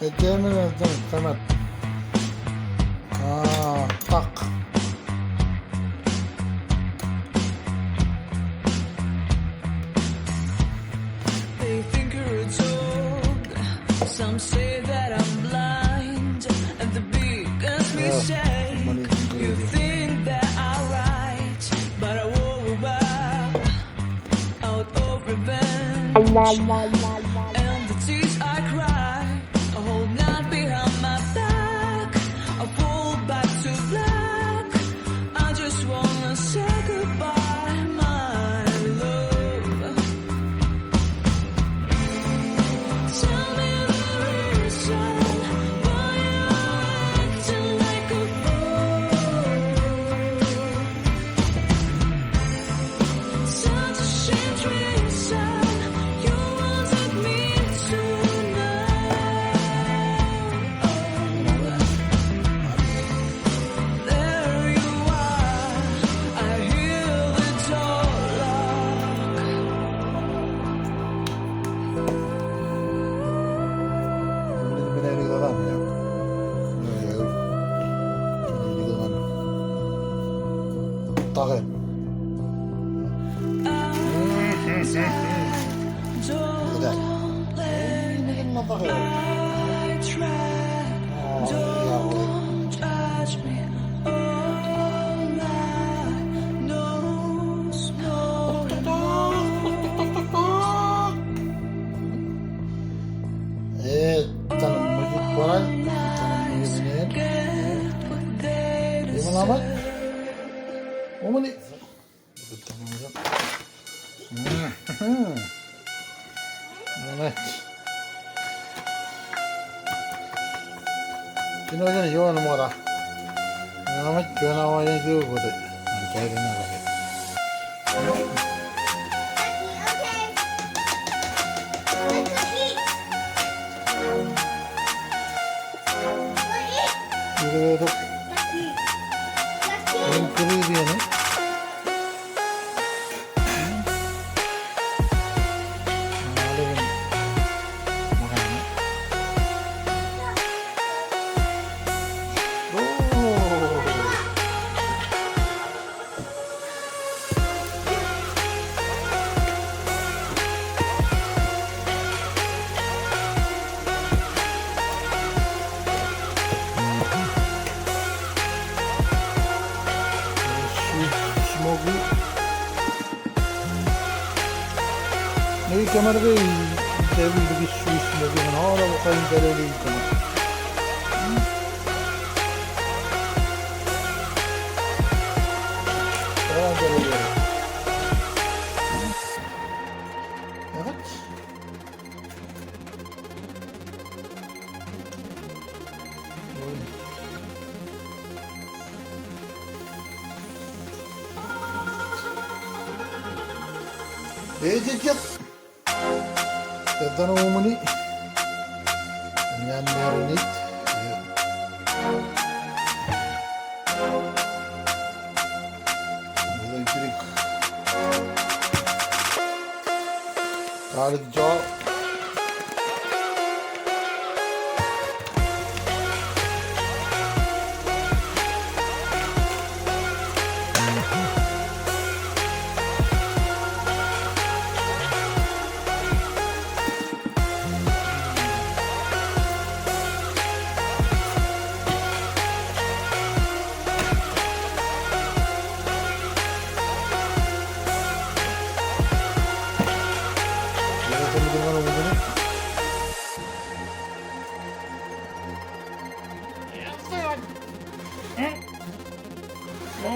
Beceremezdim Samet. Tak. They think you're a dog. Some say that I'm blind. And the biggest mistake, you think that I'm right. But I won't back out of revenge. And the tears I cry, I hold not behind my back. I pull back to black. I just wanna say goodbye, my love. Tell me the reason why you're acting like a fool. Such a strange reason you wanted me to know. There you are, I hear the door lock. Beni eli kalamıyor. Takayım. Güzel. Bununla takıyorum. I try, don't judge me. All I know's no Canım müzik var. Canım müziğini. Yemin ama. O mu ne? Evet. Şimdi hocam yoğun numara. Ahmet Güven Havay'ın gibi bu da. Kendine bakayım. Yürüyorduk. Benim kırıydı yanım. Smoky. Maybe camera पे devil की sweet smoky बनाओ और वो कहीं करेगी कहीं क्या करेगी evet Ejecek. Tetan umuni. Yan meronit. Elektrik. Tarık jaw.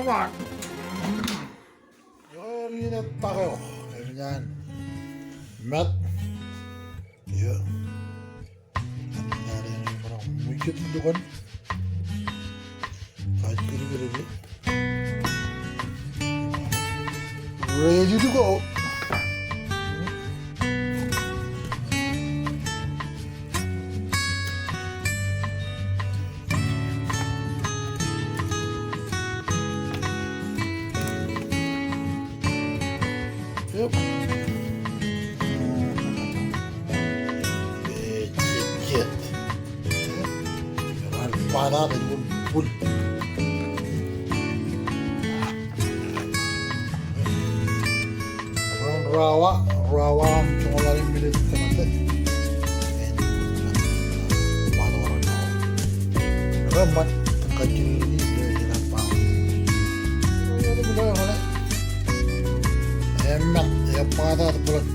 Bak. Yine takıyor. Yani met. Ya. Yani mungkin itu kan. Kaç kere. Ready to go. Yep. Get. Parada full. Rawa amca onların bile tıkanatı. Ramat kecil ini dia jalan pau. Ada bila mana? Emak ya pada bulan.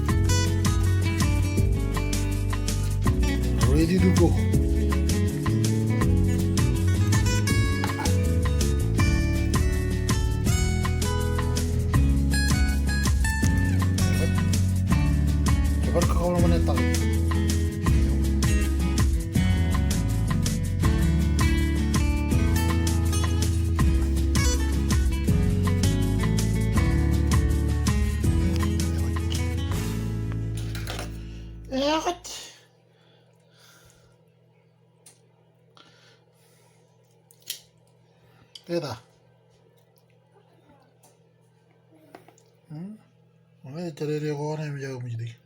Ready to go. Coba kalau mana tak. Evet. Keda. Mana cari dia orang yang menjaga menjadi.